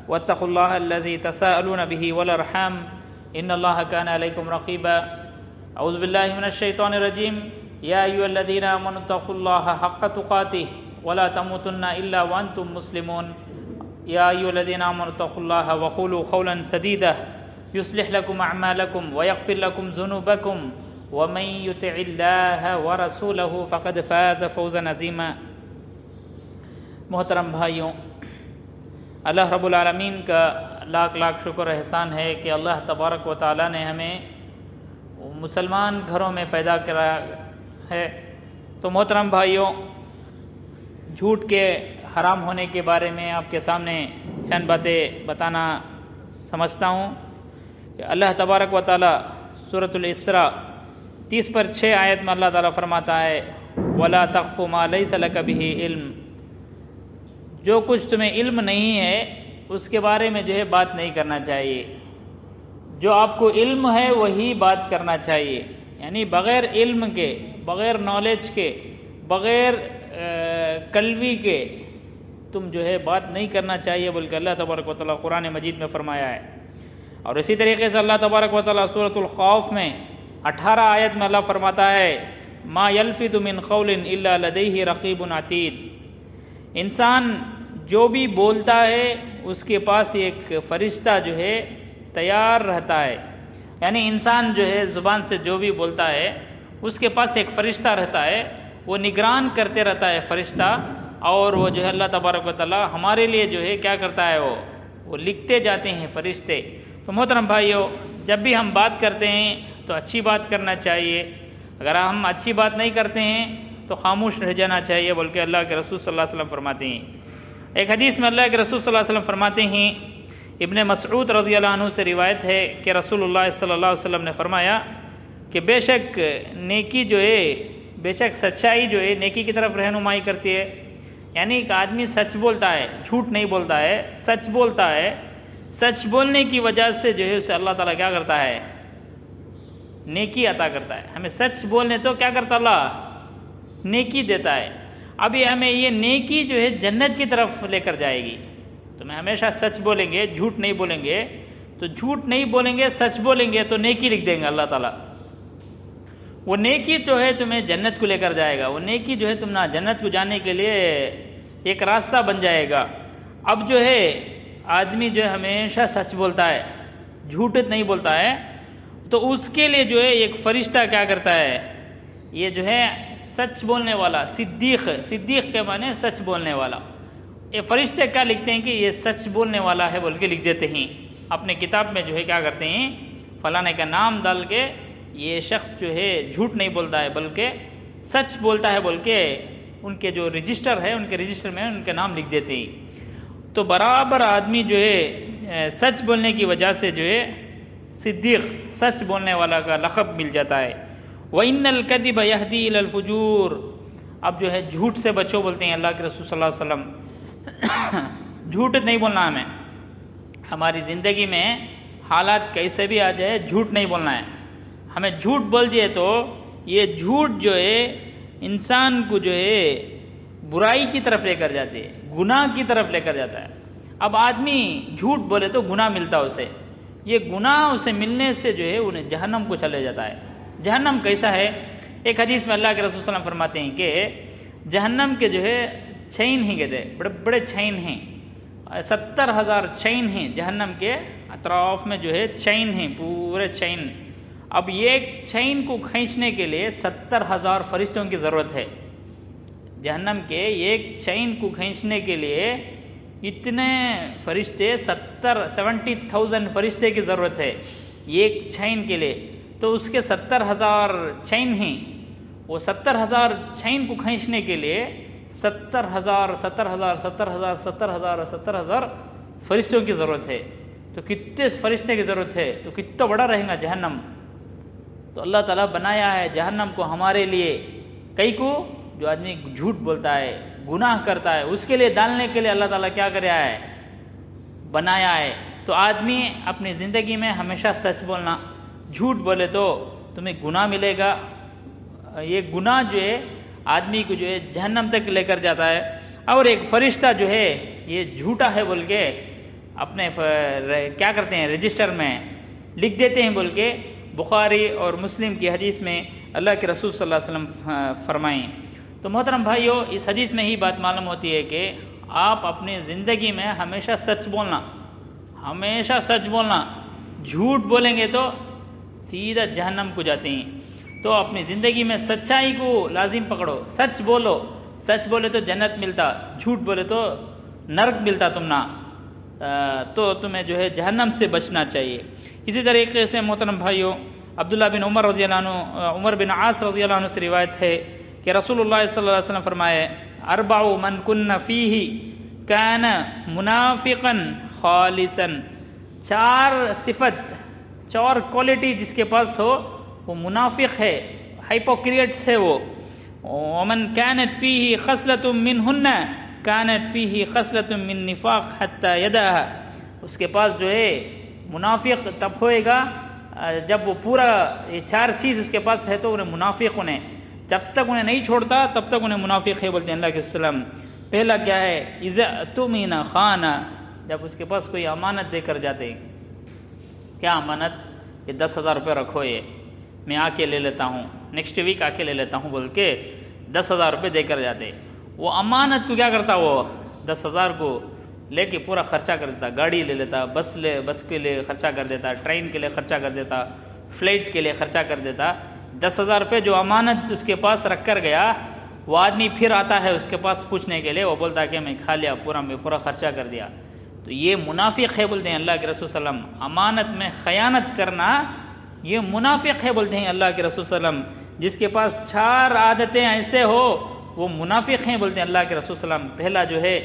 واتقوا الله الذي تساءلون به والأرحام إن الله كان عليكم رقيبا أعوذ بالله من الشيطان الرجيم يا أيها الذين آمنوا اتقوا الله حق تقاته ولا تموتن إلا وأنتم مسلمون يا أيها الذين آمنوا اتقوا الله وقولوا قولا سديدا يصلح لكم أعمالكم ويغفر لكم ذنوبكم ومن يطع الله ورسوله فقد فاز فوزا عظيما۔ محترم بھائیوں، اللہ رب العالمین کا لاکھ لاکھ شکر احسان ہے کہ اللہ تبارک و تعالیٰ نے ہمیں مسلمان گھروں میں پیدا کرا ہے۔ تو محترم بھائیوں، جھوٹ کے حرام ہونے کے بارے میں آپ کے سامنے چند باتیں بتانا سمجھتا ہوں کہ اللہ تبارک و تعالیٰ سورۃ الاسراء 30/6 آیت میں اللہ تعالیٰ فرماتا ہے وَلَا تَخْفُ مَا لَيْسَ لَكَ بِهِ علم، جو کچھ تمہیں علم نہیں ہے اس کے بارے میں جو ہے بات نہیں کرنا چاہیے۔ جو آپ کو علم ہے وہی بات کرنا چاہیے، یعنی بغیر علم کے، بغیر نالج کے، بغیر کلوی کے تم جو ہے بات نہیں کرنا چاہیے، بلکہ اللہ تبارک و تعالیٰ قرآن مجید میں فرمایا ہے۔ اور اسی طریقے سے اللہ تبارک و تعالیٰ سورۃ الخوف میں 18 آیت میں اللہ فرماتا ہے ما یلفظ من قول الا لدیہ رقیب عتید، انسان جو بھی بولتا ہے اس کے پاس ایک فرشتہ جو ہے تیار رہتا ہے، یعنی انسان جو ہے زبان سے جو بھی بولتا ہے اس کے پاس ایک فرشتہ رہتا ہے، وہ نگران کرتے رہتا ہے فرشتہ، اور وہ جو ہے اللہ تبارک و تعالیٰ ہمارے لیے جو ہے کیا کرتا ہے، وہ لکھتے جاتے ہیں فرشتے۔ تو محترم بھائیوں، جب بھی ہم بات کرتے ہیں تو اچھی بات کرنا چاہیے، اگر ہم اچھی بات نہیں کرتے ہیں تو خاموش رہ جانا چاہیے، بلکہ اللہ کے رسول صلی اللہ علیہ وسلم فرماتے ہیں۔ ایک حدیث میں اللہ کے رسول صلی اللہ علیہ وسلم فرماتے ہیں، ابن مسعود رضی اللہ عنہ سے روایت ہے کہ رسول اللہ صلی اللہ علیہ وسلم نے فرمایا کہ بے شک نیکی جو ہے، بے شک سچائی جو ہے نیکی کی طرف رہنمائی کرتی ہے، یعنی ایک آدمی سچ بولتا ہے، جھوٹ نہیں بولتا ہے، سچ بولتا ہے، سچ بولنے کی وجہ سے جو ہے اسے اللہ تعالیٰ کیا کرتا ہے، نیکی عطا کرتا ہے۔ ہمیں سچ بولنے تو کیا کرتا اللہ، نیکی دیتا ہے۔ ابھی ہمیں یہ نیکی جو ہے جنت کی طرف لے کر جائے گی۔ تو میں ہمیشہ سچ بولیں گے، جھوٹ نہیں بولیں گے، تو جھوٹ نہیں بولیں گے، سچ بولیں گے تو نیکی لکھ دیں گے اللہ تعالیٰ۔ وہ نیکی تو ہے تمہیں جنت کو لے کر جائے گا، وہ نیکی جو ہے تم نہ جنت کو جانے کے لیے ایک راستہ بن جائے گا۔ اب جو ہے آدمی جو ہے ہمیشہ سچ بولتا ہے، جھوٹ نہیں بولتا ہے، تو اس کے لیے جو ہے ایک فرشتہ کیا کرتا ہے، یہ جو ہے سچ بولنے والا، صدیق کے معنی سچ بولنے والا، یہ فرشتے کیا لکھتے ہیں کہ یہ سچ بولنے والا ہے بول کے لکھ دیتے ہیں اپنے کتاب میں، جو ہے کیا کرتے ہیں فلانے کا نام ڈال کے یہ شخص جو ہے جھوٹ نہیں بولتا ہے بلکہ سچ بولتا ہے بول کے ان کے جو رجسٹر ہے، ان کے رجسٹر میں ان کے نام لکھ دیتے ہیں۔ تو برابر آدمی جو ہے سچ بولنے کی وجہ سے جو ہے صدیق، سچ بولنے والا کا لقب مل جاتا ہے۔ وَإِنَّ الْكَذِبَ يَهْدِي إِلَى الْفُجُورِ، اب جو ہے جھوٹ سے بچو بولتے ہیں اللہ کے رسول صلی اللہ علیہ وسلم۔ جھوٹ نہیں بولنا ہمیں، ہماری زندگی میں حالات کیسے بھی آ جائے جھوٹ نہیں بولنا ہے۔ ہمیں جھوٹ بول دیے تو یہ جھوٹ جو ہے انسان کو جو ہے برائی کی طرف لے کر جاتے ہے، گناہ کی طرف لے کر جاتا ہے۔ اب آدمی جھوٹ بولے تو گناہ ملتا اسے، یہ گناہ اسے ملنے سے جو ہے انہیں جہنم کو چلے جاتا ہے۔ جہنم کیسا ہے؟ ایک حدیث میں اللہ کے رسول صلی اللہ علیہ وسلم فرماتے ہیں کہ جہنم کے جو ہے چین ہی کہتے ہیں، بڑے بڑے چین ہیں، 70,000 چین ہیں جہنم کے اطراف میں، جو ہے چین ہیں، پورے چین۔ اب یہ ایک چین کو کھینچنے کے لیے 70,000 فرشتوں کی ضرورت ہے۔ جہنم کے ایک چین کو کھینچنے کے لیے اتنے فرشتے 70,000 فرشتے کی ضرورت ہے ایک چین کے لیے۔ تو اس کے 70,000 چین ہیں، وہ 70,000 چین کو کھینچنے کے لیے 70,000 فرشتوں کی ضرورت ہے۔ تو کتنے فرشتے کی ضرورت ہے، تو کتنا بڑا رہے گا جہنم۔ تو اللہ تعالیٰ بنایا ہے جہنم کو ہمارے لیے، کئی کو جو آدمی جھوٹ بولتا ہے، گناہ کرتا ہے، اس کے لیے ڈالنے کے لیے اللہ تعالیٰ کیا کریا ہے، بنایا ہے۔ تو آدمی اپنی زندگی میں ہمیشہ سچ بولنا، جھوٹ بولے تو تمہیں گناہ ملے گا۔ یہ گناہ جو ہے آدمی کو جو ہے جہنم تک لے کر جاتا ہے۔ اور ایک فرشتہ جو ہے یہ جھوٹا ہے بول کے اپنے کیا کرتے ہیں رجسٹر میں لکھ دیتے ہیں بول کے بخاری اور مسلم کی حدیث میں اللہ کے رسول صلی اللہ علیہ وسلم فرمائیں۔ تو محترم بھائیو، اس حدیث میں ہی بات معلوم ہوتی ہے کہ آپ اپنی زندگی میں ہمیشہ سچ بولنا، ہمیشہ سچ بولنا، جھوٹ بولیں گے تو سیدھا جہنم کو جاتے ہیں۔ تو اپنی زندگی میں سچائی کو لازم پکڑو، سچ بولو، سچ بولے تو جنت ملتا، جھوٹ بولے تو نرک ملتا تمنا، تو تمہیں جو ہے جہنم سے بچنا چاہیے۔ اسی طریقے سے محترم بھائیو، عبداللہ بن عمر رضی اللہ عنہ، عمر بن عاص رضی اللہ عنہ سے روایت ہے کہ رسول اللہ صلی اللہ علیہ وسلم فرمائے اربع من کن فیہ کان منافقا خالصا، چار صفت، چار کوالٹی جس کے پاس ہو وہ منافق ہے، ہائپوکریٹس ہے وہ۔ ومن كانت فيه خصلة منهن كانت فيه خصلة من نفاق حتى يدعها، اس کے پاس جو ہے منافق تب ہوئے گا جب وہ پورا یہ چار چیز اس کے پاس ہے تو انہیں منافق، انہیں جب تک انہیں نہیں چھوڑتا تب تک انہیں منافق ہے بولتے ہیں اللہ کے وسلم۔ پہلا کیا ہے؟ اذا اؤتمن خان، جب اس کے پاس کوئی امانت دے کر جاتے ہیں، کیا امانت؟ یہ 10,000 روپے رکھو، یہ میں آ کے لے لیتا ہوں، نیکسٹ ویک آ کے لے لیتا ہوں بول کے 10,000 روپے دے کر جاتے۔ وہ امانت کو کیا کرتا؟ وہ 10,000 کو لے کے پورا خرچہ کر دیتا، گاڑی لے لیتا، بس کے لیے خرچہ کر دیتا، ٹرین کے لیے خرچہ کر دیتا، فلائٹ کے لیے خرچہ کر دیتا۔ 10,000 روپے جو امانت اس کے پاس رکھ کر گیا، وہ آدمی پھر آتا ہے اس کے پاس پوچھنے کے لیے، وہ بولتا ہے کہ میں کھا لیا پورا، میں پورا خرچہ کر دیا۔ تو یہ منافق ہے بولتے ہیں اللہ کے رسول صلی اللہ علیہ وسلم۔ امانت میں خیانت کرنا یہ منافق ہے بولتے ہیں اللہ کے رسول صلی اللہ علیہ وسلم۔ جس کے پاس 4 عادتیں ایسے ہو وہ منافق ہیں بولتے ہیں اللہ کے رسول صلی اللہ علیہ وسلم۔ پہلا جو ہے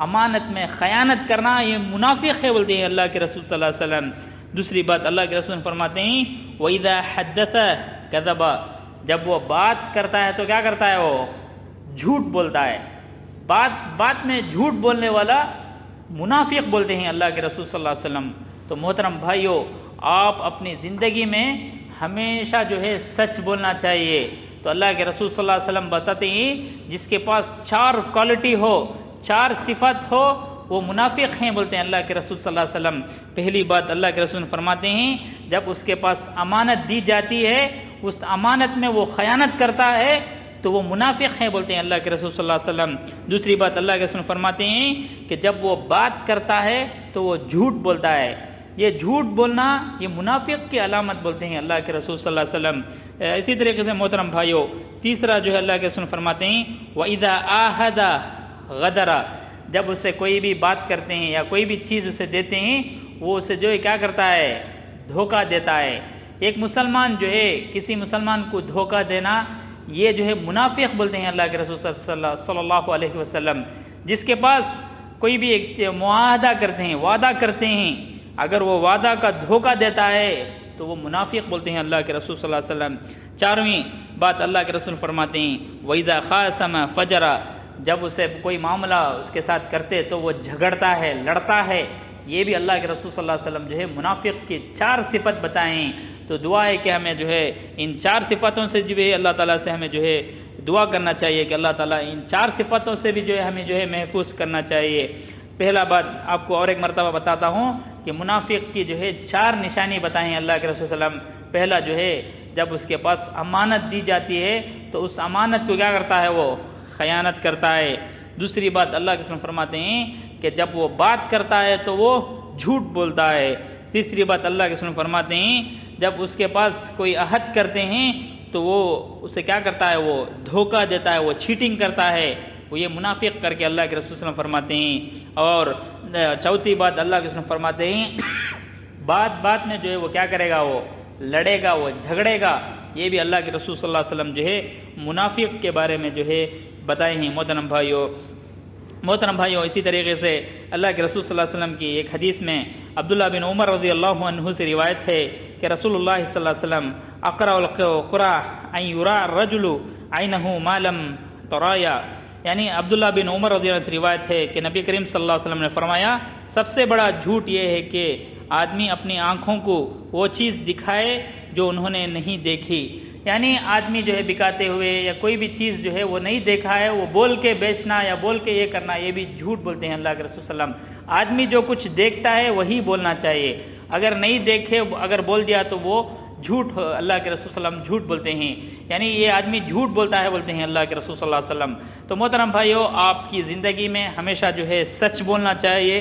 امانت میں خیانت کرنا، یہ منافق ہے بولتے ہیں اللہ کے رسول صلی اللہ علیہ وسلم۔ دوسری بات اللہ کے رسول فرماتے ہیں وَإِذَا حَدَّثَ كَذَبَ، جب وہ بات کرتا ہے تو کیا کرتا ہے؟ وہ جھوٹ بولتا ہے، بات میں جھوٹ بولنے والا منافق بولتے ہیں اللہ کے رسول صلی اللہ علیہ وسلم۔ تو محترم بھائیو، آپ اپنی زندگی میں ہمیشہ جو ہے سچ بولنا چاہیے۔ تو اللہ کے رسول صلی اللہ علیہ وسلم بتاتے ہیں جس کے پاس 4 کوالٹی ہو، 4 صفت ہو، وہ منافق ہیں بولتے ہیں اللہ کے رسول صلی اللہ علیہ وسلم۔ پہلی بات اللہ کے رسول فرماتے ہیں جب اس کے پاس امانت دی جاتی ہے، اس امانت میں وہ خیانت کرتا ہے تو وہ منافق ہیں بولتے ہیں اللہ کے رسول صلی اللہ علیہ وسلم۔ دوسری بات اللہ کے رسول فرماتے ہیں کہ جب وہ بات کرتا ہے تو وہ جھوٹ بولتا ہے، یہ جھوٹ بولنا یہ منافق کی علامت بولتے ہیں اللہ کے رسول صلی اللہ علیہ وسلم۔ اسی طریقے سے محترم بھائیو، تیسرا جو ہے اللہ کے رسول فرماتے ہیں وَإِذَا آهَدَ غَدَرَ، جب اسے کوئی بھی بات کرتے ہیں یا کوئی بھی چیز اسے دیتے ہیں، وہ اسے جو ہے کیا کرتا ہے؟ دھوکہ دیتا ہے۔ ایک مسلمان جو ہے کسی مسلمان کو دھوکہ دینا، یہ جو ہے منافق بولتے ہیں اللہ کے رسول صلی اللہ علیہ وسلم۔ جس کے پاس کوئی بھی ایک معاہدہ کرتے ہیں، وعدہ کرتے ہیں، اگر وہ وعدہ کا دھوکہ دیتا ہے تو وہ منافق بولتے ہیں اللہ کے رسول صلی اللہ علیہ وسلم۔ چارہویں بات اللہ کے رسول فرماتے ہیں وَإِذَا خَاصَمَ فَجَرَ، جب اسے کوئی معاملہ اس کے ساتھ کرتے تو وہ جھگڑتا ہے، لڑتا ہے۔ یہ بھی اللہ کے رسول صلی اللہ علیہ وسلم جو ہے منافق کی 4 صفت بتائیں۔ تو دعا ہے کہ ہمیں جو ہے ان 4 صفتوں سے جو ہے اللہ تعالیٰ سے ہمیں جو ہے دعا کرنا چاہیے کہ اللہ تعالیٰ ان 4 صفتوں سے بھی جو ہے ہمیں جو ہے محفوظ کرنا چاہیے۔ پہلا بات آپ کو اور ایک مرتبہ بتاتا ہوں کہ منافق کی جو ہے 4 نشانی بتائیں اللہ کے رسول صلی اللہ علیہ وسلم۔ پہلا جو ہے جب اس کے پاس امانت دی جاتی ہے تو اس امانت کو کیا کرتا ہے؟ وہ خیانت کرتا ہے۔ دوسری بات اللہ کے رسول فرماتے ہیں کہ جب وہ بات کرتا ہے تو وہ جھوٹ بولتا ہے۔ تیسری بات اللہ کے رسول فرماتے ہیں جب اس کے پاس کوئی عہد کرتے ہیں تو وہ اسے کیا کرتا ہے؟ وہ دھوکہ دیتا ہے، وہ چیٹنگ کرتا ہے، وہ یہ منافق کر کے اللہ کے رسول صلی اللہ علیہ وسلم فرماتے ہیں۔ اور چوتھی بات اللہ کے رسول فرماتے ہیں بات میں جو ہے وہ کیا کرے گا؟ وہ لڑے گا، وہ جھگڑے گا۔ یہ بھی اللہ کے رسول صلی اللہ علیہ وسلم جو ہے منافق کے بارے میں جو ہے بتائے ہیں محترم بھائیو۔ اسی طریقے سے اللہ کے رسول صلی اللہ علیہ وسلم کی ایک حدیث میں عبداللہ بن عمر رضی اللہ عنہ سے روایت ہے کہ رسول اللہ صلی اللہ علیہ وسلم اقرأ القرآ ان یرا الرجل عینہ ما لم ترایا، یعنی عبداللہ بن عمر رضی اللہ عنہ سے روایت ہے کہ نبی کریم صلی اللہ علیہ وسلم نے فرمایا سب سے بڑا جھوٹ یہ ہے کہ آدمی اپنی آنکھوں کو وہ چیز دکھائے جو انہوں نے نہیں دیکھی، یعنی آدمی جو ہے بکاتے ہوئے یا کوئی بھی چیز جو ہے وہ نہیں دیکھا ہے، وہ بول کے بیچنا یا بول کے یہ کرنا، یہ بھی جھوٹ بولتے ہیں اللہ کے رسول صلی اللہ علیہ وسلم۔ آدمی جو کچھ دیکھتا ہے وہی بولنا چاہیے، اگر نہیں دیکھے اگر بول دیا تو وہ جھوٹ، اللہ کے رسول صلی اللہ علیہ وسلم جھوٹ بولتے ہیں، یعنی یہ آدمی جھوٹ بولتا ہے بولتے ہیں اللہ کے رسول صلی اللہ علیہ وسلم۔ تو محترم بھائیو، آپ کی زندگی میں ہمیشہ جو ہے سچ بولنا چاہیے،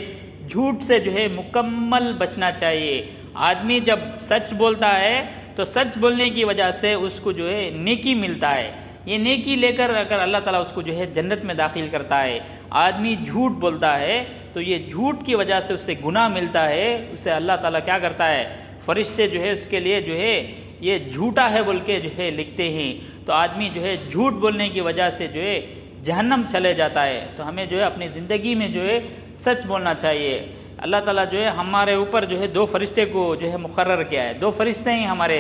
جھوٹ سے جو ہے مکمل بچنا چاہیے۔ آدمی جب سچ بولتا ہے تو سچ بولنے کی وجہ سے اس کو جو ہے نیکی ملتا ہے، یہ نیکی لے کر اگر اللہ تعالیٰ اس کو جو ہے جنت میں داخل کرتا ہے۔ آدمی جھوٹ بولتا ہے تو یہ جھوٹ کی وجہ سے اس سے گناہ ملتا ہے، اسے اللہ تعالیٰ کیا کرتا ہے، فرشتے جو ہے اس کے لیے جو ہے یہ جھوٹا ہے بول کے جو ہے لکھتے ہیں۔ تو آدمی جو ہے جھوٹ بولنے کی وجہ سے جو ہے جہنم چلے جاتا ہے۔ تو ہمیں جو ہے اپنی زندگی میں جو ہے سچ بولنا چاہیے۔ اللہ تعالیٰ جو ہے ہمارے اوپر جو ہے 2 فرشتے کو جو ہے مقرر کیا ہے، 2 فرشتے ہیں ہمارے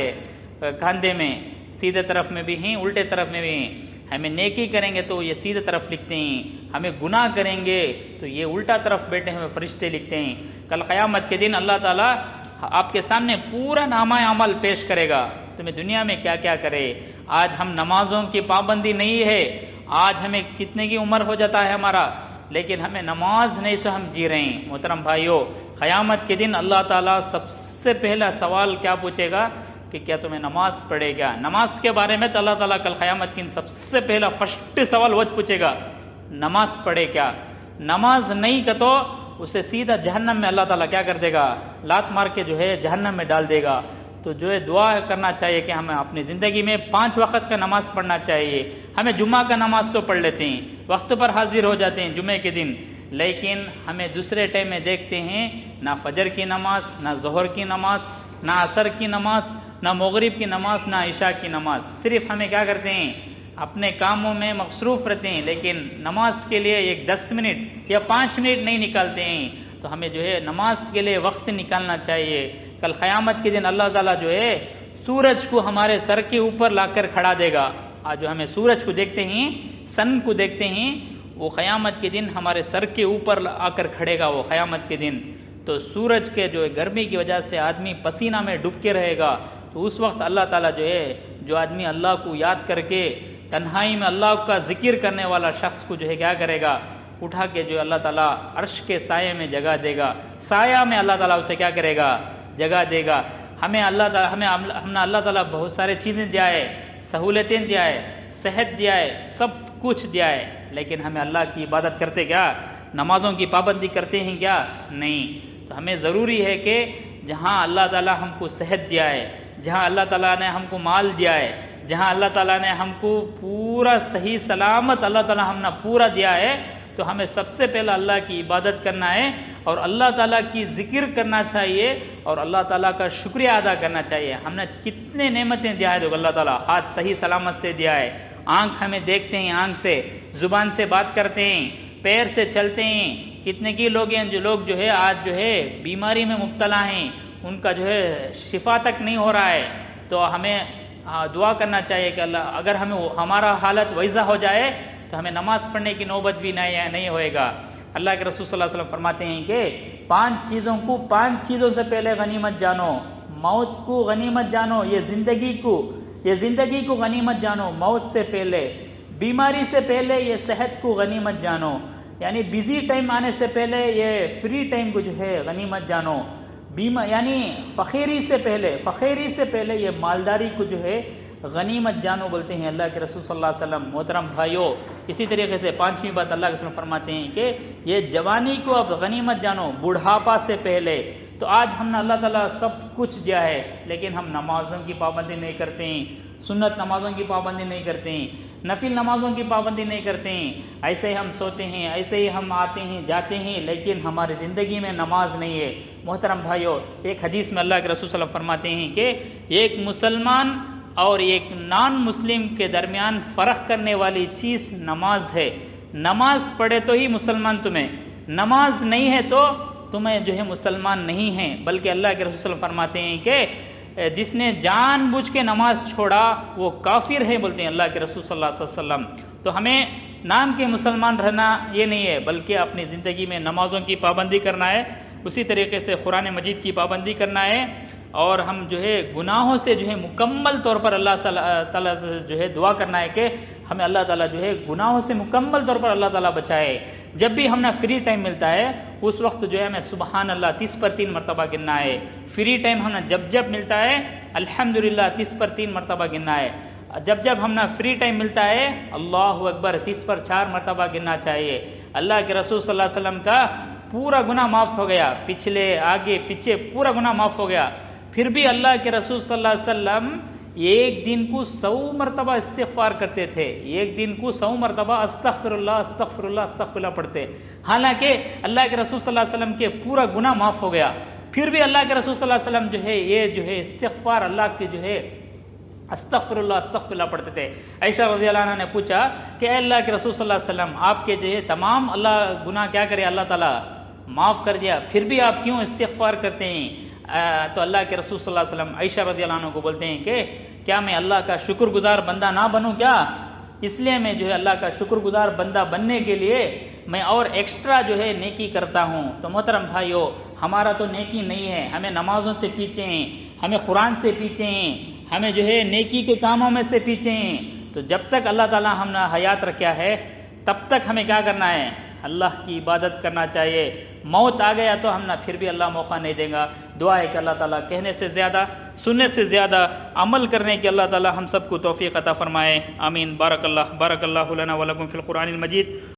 کاندھے میں، سیدھے طرف میں بھی ہیں الٹے طرف میں بھی ہیں۔ ہمیں نیکی کریں گے تو یہ سیدھے طرف لکھتے ہیں، ہمیں گناہ کریں گے تو یہ الٹا طرف بیٹھے ہوئے فرشتے لکھتے ہیں۔ کل قیامت کے دن اللہ تعالیٰ آپ کے سامنے پورا نامہ عمل پیش کرے گا، تمہیں دنیا میں کیا کیا کرے۔ آج ہم نمازوں کی پابندی نہیں ہے، آج ہمیں کتنے کی عمر ہو جاتا ہے ہمارا، لیکن ہمیں نماز نہیں سے ہم جی رہے ہیں۔ محترم بھائیو، قیامت کے دن اللہ تعالیٰ سب سے پہلا سوال کیا پوچھے گا کہ کیا تمہیں نماز پڑھے گا۔ نماز کے بارے میں تو اللہ تعالیٰ کل قیامت کے دن سب سے پہلا فرسٹ سوال وہ پوچھے گا، نماز پڑھے کیا۔ نماز نہیں کہ تو اسے سیدھا جہنم میں اللہ تعالیٰ کیا کر دے گا، لات مار کے جو ہے جہنم میں ڈال دے گا۔ تو جو ہے دعا کرنا چاہیے کہ ہمیں اپنی زندگی میں 5 وقت کا نماز پڑھنا چاہیے۔ ہمیں جمعہ کا نماز تو پڑھ لیتے ہیں، وقت پر حاضر ہو جاتے ہیں جمعے کے دن، لیکن ہمیں دوسرے ٹائم میں دیکھتے ہیں نہ فجر کی نماز، نہ ظہر کی نماز، نہ عصر کی نماز، نہ مغرب کی نماز، نہ عشاء کی نماز۔ صرف ہمیں کیا کرتے ہیں، اپنے کاموں میں مصروف رہتے ہیں، لیکن نماز کے لیے ایک 10 منٹ یا 5 منٹ نہیں نکالتے ہیں۔ تو ہمیں جو ہے نماز کے لیے وقت نکالنا چاہیے۔ کل قیامت کے دن اللہ تعالیٰ جو ہے سورج کو ہمارے سر کے اوپر لا کر کھڑا دے گا۔ آج جو ہمیں سورج کو دیکھتے ہیں، سن کو دیکھتے ہیں، وہ قیامت کے دن ہمارے سر کے اوپر آ کر کھڑے گا وہ قیامت کے دن۔ تو سورج کے جو گرمی کی وجہ سے آدمی پسینہ میں ڈوب کے رہے گا، تو اس وقت اللہ تعالیٰ جو ہے، جو آدمی اللہ کو یاد کر کے تنہائی میں اللہ کا ذکر کرنے والا شخص کو جو ہے کیا کرے گا، اٹھا کے جو اللہ تعالیٰ عرش کے سائے میں جگہ دے گا، سایہ میں اللہ تعالیٰ اسے کیا کرے گا، جگہ دے گا۔ ہمیں اللہ تعالیٰ بہت سارے چیزیں دیا ہے، سہولتیں دیا ہے، صحت دیا ہے، سب کچھ دیا ہے، لیکن ہمیں اللہ کی عبادت کرتے کیا، نمازوں کی پابندی کرتے ہیں کیا، نہیں۔ تو ہمیں ضروری ہے کہ جہاں اللہ تعالیٰ ہم کو صحت دیا ہے، جہاں اللہ تعالیٰ نے ہم کو مال دیا ہے، جہاں اللہ تعالیٰ نے ہم کو پورا صحیح سلامت اللہ تعالیٰ ہم نے پورا دیا ہے، تو ہمیں سب سے پہلا اللہ کی عبادت کرنا ہے اور اللہ تعالیٰ کی ذکر کرنا چاہیے اور اللہ تعالیٰ کا شکریہ ادا کرنا چاہیے۔ ہم نے کتنے نعمتیں دیا ہے، دیکھو اللہ تعالیٰ ہاتھ صحیح سلامت سے دیا ہے، آنکھ ہمیں دیکھتے ہیں آنکھ سے، زبان سے بات کرتے ہیں، پیر سے چلتے ہیں۔ کتنے کی لوگ ہیں جو ہے آج جو ہے بیماری میں مبتلا ہیں، ان کا جو ہے شفا تک نہیں ہو رہا ہے۔ تو ہمیں دعا کرنا چاہیے کہ اللہ، اگر ہمارا حالت ویسا ہو جائے تو ہمیں نماز پڑھنے کی نوبت بھی نہیں ہوئے گا۔ اللہ کے رسول صلی اللہ علیہ وسلم فرماتے ہیں کہ 5 چیزوں سے پہلے غنیمت جانو، موت کو غنیمت جانو، یہ زندگی کو غنیمت جانو موت سے پہلے، بیماری سے پہلے یہ صحت کو غنیمت جانو، یعنی بیزی ٹائم آنے سے پہلے یہ فری ٹائم کو جو ہے غنیمت جانو، یعنی فقیری سے پہلے یہ مالداری کو جو ہے غنیمت جانو بولتے ہیں اللہ کے رسول صلی اللہ علیہ وسلم۔ محترم بھائیو، اسی طریقے سے 5ویں بات اللہ کے رسول فرماتے ہیں کہ یہ جوانی کو اب غنیمت جانو بڑھاپا سے پہلے۔ تو آج ہم نے اللہ تعالیٰ سب کچھ دیا ہے، لیکن ہم نمازوں کی پابندی نہیں کرتے ہیں، سنت نمازوں کی پابندی نہیں کرتے ہیں، نفل نمازوں کی پابندی نہیں کرتے ہیں، ایسے ہی ہم سوتے ہیں، ایسے ہی ہم آتے ہیں جاتے ہیں، لیکن ہماری زندگی میں نماز نہیں ہے۔ محترم بھائیو، ایک حدیث میں اللہ کے رسول صلی اللہ علیہ وسلم فرماتے ہیں کہ ایک مسلمان اور ایک نان مسلم کے درمیان فرق کرنے والی چیز نماز ہے۔ نماز پڑھے تو ہی مسلمان تمہیں، نماز نہیں ہے تو تمہیں جو ہے مسلمان نہیں ہیں۔ بلکہ اللہ کے رسول صلی اللہ علیہ وسلم فرماتے ہیں کہ جس نے جان بوجھ کے نماز چھوڑا وہ کافر ہے بولتے ہیں اللہ کے رسول صلی اللہ علیہ وسلم۔ تو ہمیں نام کے مسلمان رہنا یہ نہیں ہے، بلکہ اپنی زندگی میں نمازوں کی پابندی کرنا ہے، اسی طریقے سے قرآن مجید کی پابندی کرنا ہے اور ہم جو ہے گناہوں سے جو ہے مکمل طور پر اللہ تعالیٰ سے جو ہے دعا کرنا ہے کہ ہمیں اللہ تعالیٰ جو ہے گناہوں سے مکمل طور پر اللہ تعالیٰ بچائے۔ جب بھی ہمیں فری ٹائم ملتا ہے اس وقت جو ہے ہمیں سبحان اللہ 30 پر 3 مرتبہ گننا ہے۔ فری ٹائم ہمیں جب ملتا ہے الحمدللہ 30 پر 3 مرتبہ گننا ہے۔ جب ہمیں فری ٹائم ملتا ہے اللہ اکبر 30 پر 4 مرتبہ گننا چاہیے۔ اللہ کے رسول صلی اللہ علیہ وسلم کا پورا گناہ معاف ہو گیا، پچھلے آگے پیچھے پورا گناہ معاف ہو گیا، پھر بھی اللہ کے رسول صلی اللہ علیہ وسلم ایک دن کو 100 مرتبہ استغفار کرتے تھے، ایک دن کو 100 مرتبہ استغفر اللہ استغفر اللہ استغفر اللہ پڑھتے، حالانکہ اللہ کے رسول صلی اللہ علیہ وسلم کے پورا گناہ معاف ہو گیا، پھر بھی اللہ کے رسول صلی اللہ علیہ وسلم جو ہے یہ جو ہے استغفار اللہ کے جو ہے استغفر اللہ پڑھتے تھے۔ عائشہ رضی اللہ عنہ نے پوچھا کہ اے اللہ کے رسول صلی اللہ علیہ وسلم آپ کے جو ہے تمام اللہ گناہ کیا کرے اللہ تعالیٰ معاف کر دیا، پھر بھی آپ کیوں استغفار کرتے ہیں؟ تو اللہ کے رسول صلی اللہ علیہ وسلم عائشہ رضی اللہ عنہ کو بولتے ہیں کہ کیا میں اللہ کا شکر گزار بندہ نہ بنوں کیا؟ اس لیے میں جو ہے اللہ کا شکر گزار بندہ بننے کے لیے میں اور ایکسٹرا جو ہے نیکی کرتا ہوں۔ تو محترم بھائیو، ہمارا تو نیکی نہیں ہے، ہمیں نمازوں سے پیچھے ہیں، ہمیں قرآن سے پیچھے ہیں، ہمیں جو ہے نیکی کے کاموں میں سے پیچھے ہیں۔ تو جب تک اللہ تعالیٰ ہم نے حیات رکھا ہے تب تک ہمیں کیا کرنا ہے؟ اللہ کی عبادت کرنا چاہیے۔ موت آ گیا تو ہم نہ پھر بھی اللہ موقع نہیں دے گا۔ دعا ہے کہ اللہ تعالیٰ کہنے سے زیادہ سننے سے زیادہ عمل کرنے کی اللہ تعالیٰ ہم سب کو توفیق عطا فرمائے۔ آمین۔ بارک اللہ لنا ولکم فی القرآن المجید۔